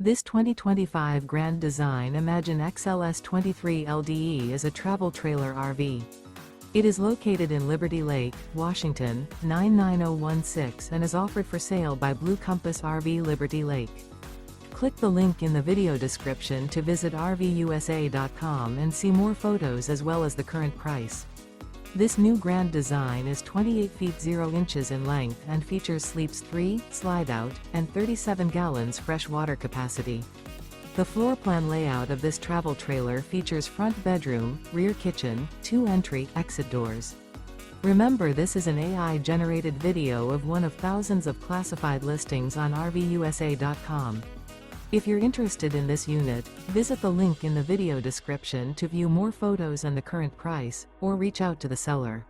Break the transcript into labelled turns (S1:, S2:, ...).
S1: This 2025 Grand Design Imagine XLS 23 LDE is a travel trailer RV. It is located in Liberty Lake, Washington, 99016 and is offered for sale by Blue Compass RV Liberty Lake. Click the link in the video description to visit RVUSA.com and see more photos as well as the current price. This new Grand Design is 28 feet 0 inches in length and features sleeps 3, Slideout, and 37 gallons fresh water capacity. The floor plan layout of this travel trailer features front bedroom, rear kitchen, 2 entry/exit doors. Remember, this is an AI-generated video of one of thousands of classified listings on RVUSA.com. If you're interested in this unit, visit the link in the video description to view more photos and the current price, or reach out to the seller.